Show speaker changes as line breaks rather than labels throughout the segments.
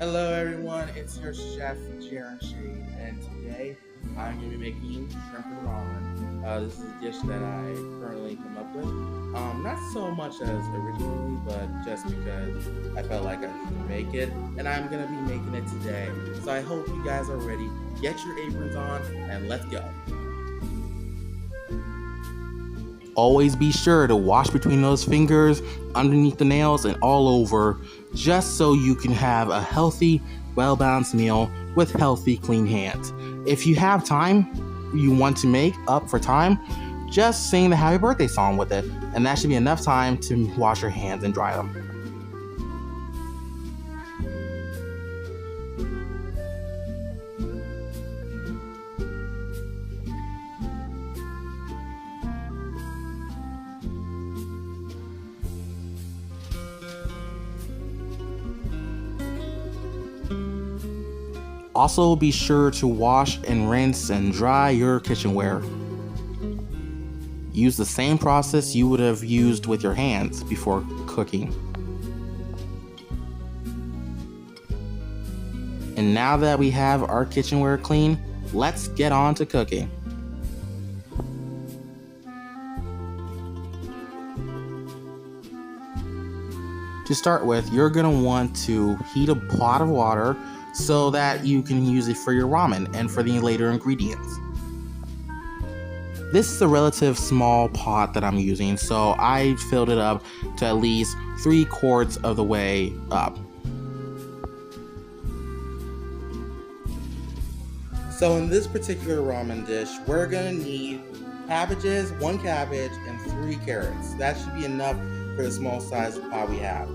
Hello everyone, it's your chef Schade, and today I'm going to be making shrimp and ramen. This is a dish that I currently come up with. Not so much as originally, but just because I felt like I should make it, and I'm going to be making it today. So I hope you guys are ready. Get your aprons on, and let's go. Always be sure to wash between those fingers, underneath the nails, and all over, just so you can have a healthy, well-balanced meal with healthy, clean hands. If you have time you want to make up for time, just sing the happy birthday song with it, and that should be enough time to wash your hands and dry them. Also, be sure to wash and rinse and dry your kitchenware. Use the same process you would have used with your hands before cooking. And now that we have our kitchenware clean, let's get on to cooking. To start with, you're going to want to heat a pot of water so that you can use it for your ramen and for the later ingredients. This is a relative small pot that I'm using, so I filled it up to at least 3/4 of the way up. So in this particular ramen dish, we're gonna need cabbages, 1 cabbage, and 3 carrots. That should be enough for the small size pot we have.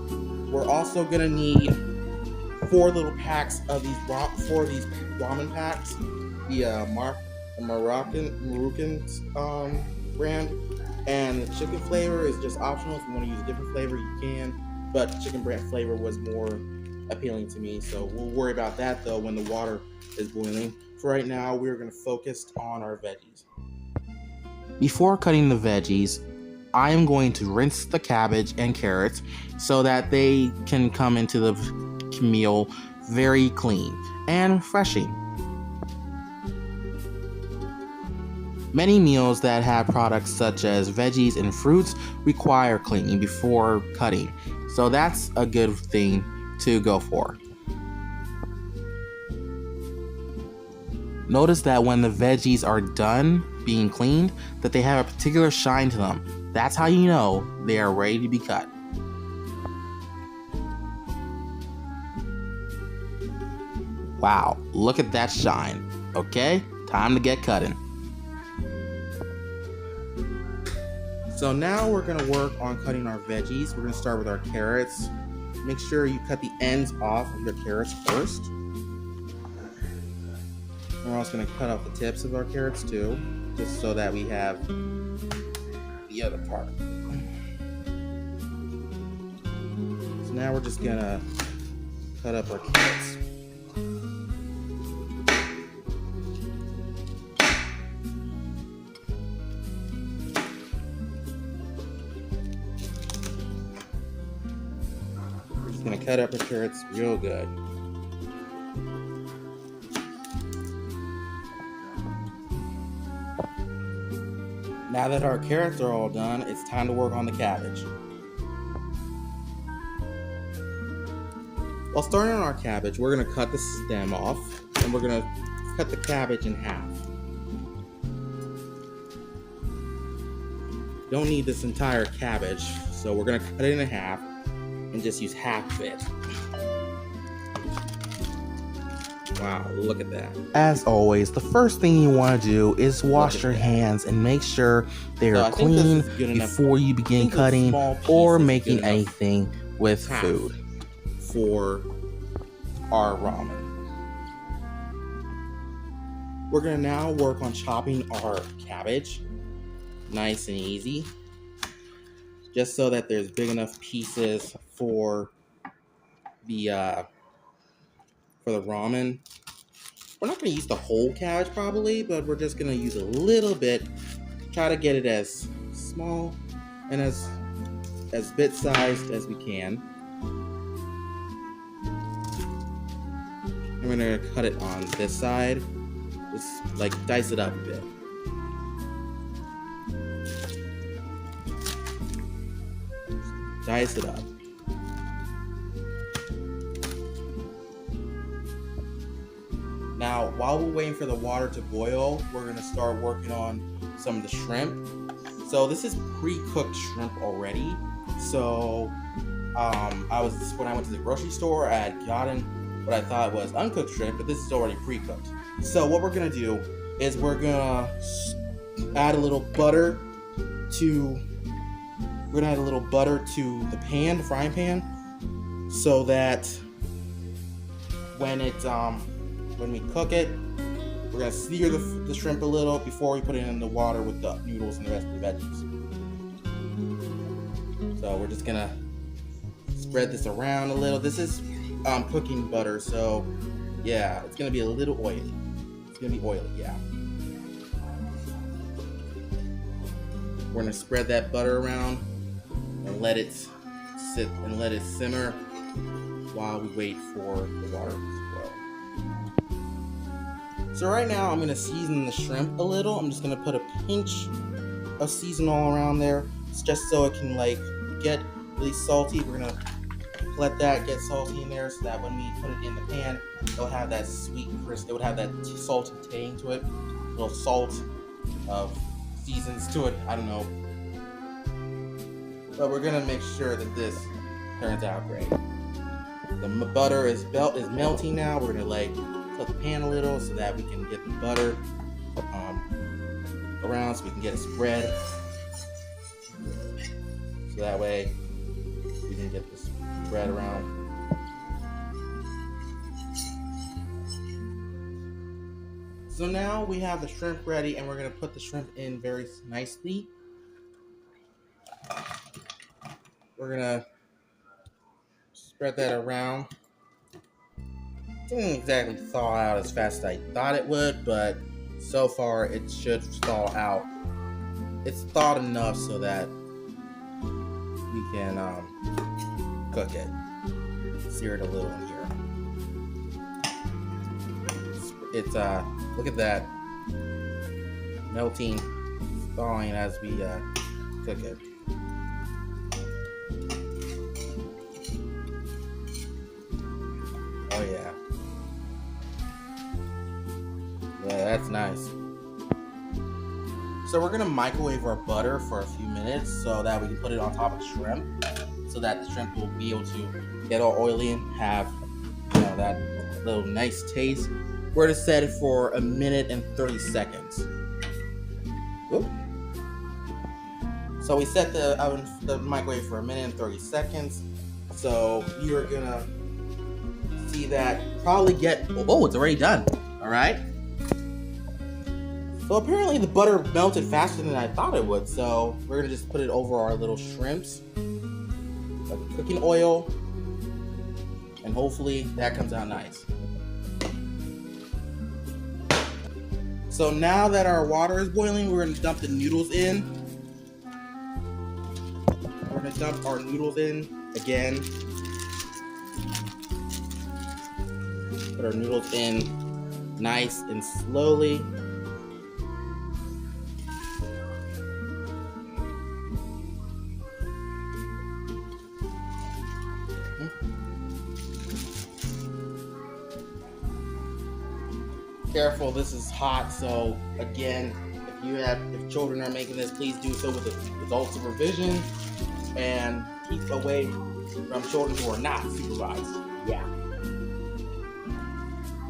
We're also gonna need 4 little packs of these ramen packs. The Moroccan brand, and the chicken flavor is just optional. If you want to use a different flavor, you can. But chicken brand flavor was more appealing to me, so we'll worry about that though when the water is boiling. For right now, we're gonna focus on our veggies. Before cutting the veggies, I am going to rinse the cabbage and carrots so that they can come into the meal very clean and refreshing. Many meals that have products such as veggies and fruits require cleaning before cutting, so that's a good thing to go for. Notice that when the veggies are done being cleaned, that they have a particular shine to them. That's how you know they are ready to be cut. Wow, look at that shine. Okay, time to get cutting. So now we're gonna work on cutting our veggies. We're gonna start with our carrots. Make sure you cut the ends off of your carrots first. We're also gonna cut off the tips of our carrots too, just so that we have the other part. So now we're just gonna cut up our carrots. Gonna cut up the carrots real good. Now that our carrots are all done, it's time to work on the cabbage. While starting on our cabbage, we're gonna cut the stem off and we're gonna cut the cabbage in half. Don't need this entire cabbage, so we're gonna cut it in half and just use half of it. Wow, look at that. As always, the first thing you want to do is wash your hands and make sure they are clean before you begin cutting or making anything with food for our ramen. We're gonna now work on chopping our cabbage nice and easy, just so that there's big enough pieces for the ramen. We're not going to use the whole cabbage probably, but we're just going to use a little bit. Try to get it as small and as bit-sized as we can. I'm gonna cut it on this side. Just like dice it up a bit. Dice it up. Now, while we're waiting for the water to boil, we're gonna start working on some of the shrimp. So this is pre-cooked shrimp already. So when I went to the grocery store, I had gotten what I thought was uncooked shrimp, but this is already pre-cooked. So what we're gonna do is we're gonna add a little butter to the pan, the frying pan, so that when we cook it, we're gonna sear the shrimp a little before we put it in the water with the noodles and the rest of the veggies. So we're just gonna spread this around a little. This is cooking butter, so yeah, it's gonna be a little oily. It's gonna be oily, yeah. We're gonna spread that butter around and let it sit and let it simmer while we wait for the water to boil. So right now I'm gonna season the shrimp a little. I'm just gonna put a pinch of season all around there. It's just so it can like get really salty. We're gonna let that get salty in there so that when we put it in the pan, it'll have that sweet crisp. It would have that salty tang to it, a little salt of seasons to it. I don't know, but we're gonna make sure that this turns out great. The butter is melting now. We're gonna like tilt the pan a little so that we can get the butter around, so we can get it spread. So that way we can get this spread around. So now we have the shrimp ready, and we're gonna put the shrimp in very nicely. We're gonna spread that around. It didn't exactly thaw out as fast as I thought it would, but so far it should thaw out. It's thawed enough so that we can cook it. Sear it a little in here. It's look at that, melting, thawing as we cook it. Oh yeah. Yeah, that's nice. So we're gonna microwave our butter for a few minutes so that we can put it on top of the shrimp, so that the shrimp will be able to get all oily and have, you know, that little nice taste. We're gonna set it for 1 minute and 30 seconds. Oop. So we set the microwave for 1 minute and 30 seconds. So you're gonna see that probably get, oh, it's already done. All right. So apparently the butter melted faster than I thought it would. So we're gonna just put it over our little shrimps, like cooking oil, and hopefully that comes out nice. So now that our water is boiling, we're gonna dump the noodles in. We're gonna dump our noodles in again. Put our noodles in nice and slowly. Careful, this is hot, so again, if children are making this, please do so with adult supervision and keep away from children who are not supervised. Yeah.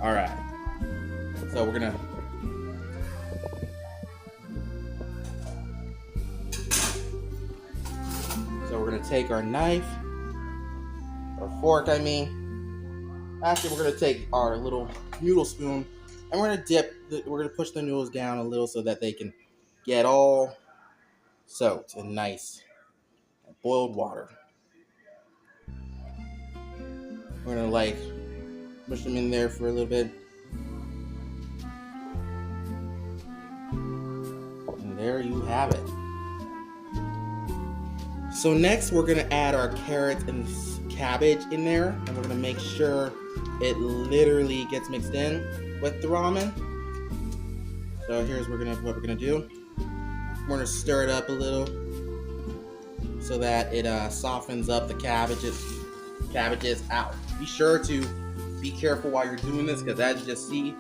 All right. So we're gonna take our knife, or fork, I mean. Actually, we're gonna take our little noodle spoon, and we're gonna push the noodles down a little so that they can get all soaked in nice boiled water. We're gonna like push them in there for a little bit. And there you have it. So next we're gonna add our carrots and cabbage in there, and we're gonna make sure it literally gets mixed in with the ramen. So here's what we're gonna do. We're gonna stir it up a little so that it softens up the cabbages out. Be sure to be careful while you're doing this, because as you just see,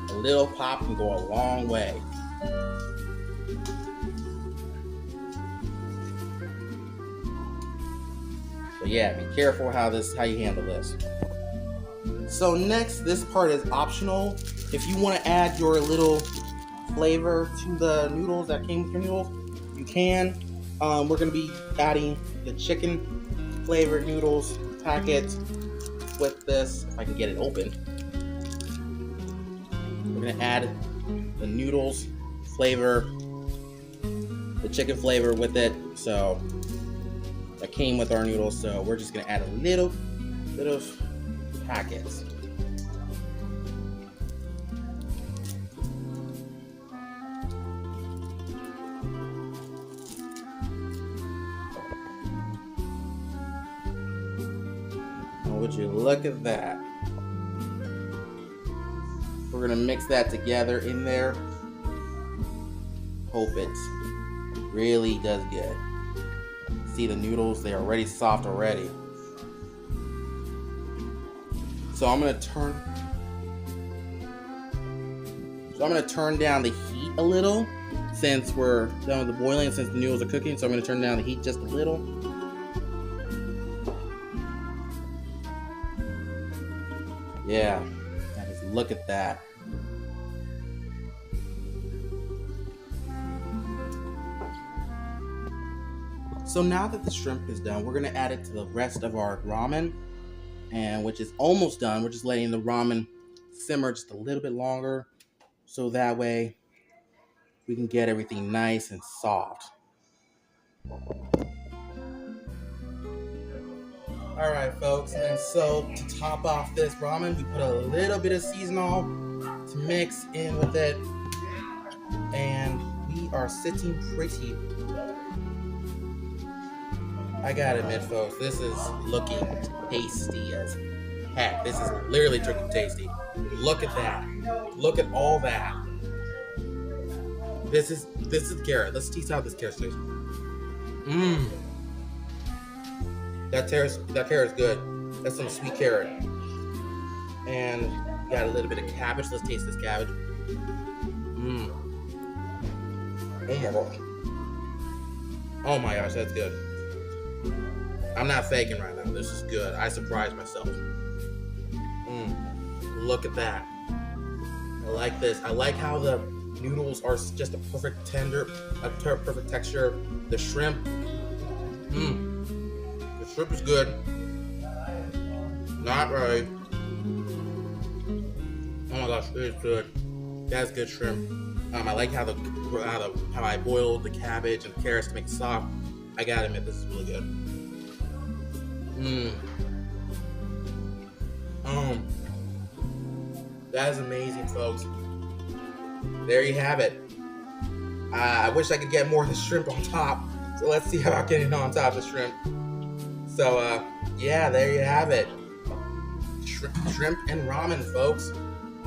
a little pop can go a long way. So yeah, be careful how you handle this. So next, this part is optional. If you want to add your little flavor to the noodles that came with your noodles, you can. We're going to be adding the chicken flavored noodles packet with this, if I can get it open. We're going to add the noodles flavor, the chicken flavor with it. So that came with our noodles. So we're just going to add a little packets. Would you look at that? We're gonna mix that together in there. Hope it really does good. See the noodles, they're already soft already. So I'm gonna turn down the heat a little since we're done with the boiling, since the noodles are cooking. So I'm gonna turn down the heat just a little. Yeah, just look at that. So now that the shrimp is done, we're gonna add it to the rest of our ramen, and which is almost done. We're just letting the ramen simmer just a little bit longer, so that way we can get everything nice and soft. Alright folks, and so to top off this ramen, we put a little bit of seasonal to mix in with it, and we are sitting pretty. I gotta admit folks, this is looking tasty as heck. This is literally freaking tasty. Look at that. Look at all that. This is carrot. Let's taste how this carrot tastes. Mmm. That carrot's good. That's some sweet carrot. And got a little bit of cabbage. Let's taste this cabbage. Mmm. Oh my gosh. Oh my gosh, that's good. I'm not faking right now. This is good. I surprised myself. Look at that. I like this. I like how the noodles are just a perfect perfect texture. The shrimp. The shrimp is good. Not right. Oh my gosh, it is good. That's good shrimp. I like how I boiled the cabbage and carrots to make it soft. I gotta admit, this is really good. That is amazing, folks. There you have it. I wish I could get more of the shrimp on top. So let's see how I get it on top of the shrimp. So, yeah, there you have it. Shrimp and ramen, folks.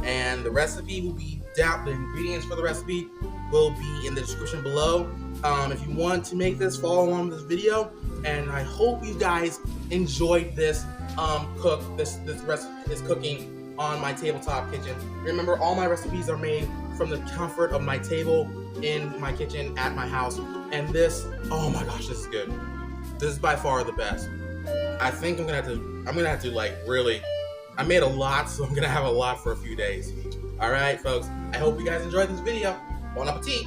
And the recipe will be down. The ingredients for the recipe will be in the description below. If you want to make this, follow along with this video. And I hope you guys enjoyed this this cooking on my tabletop kitchen. Remember, all my recipes are made from the comfort of my table in my kitchen at my house. And this, oh my gosh, this is good. This is by far the best. I think I'm gonna have to like really. I made a lot, so I'm gonna have a lot for a few days. All right, folks. I hope you guys enjoyed this video. Bon appetit.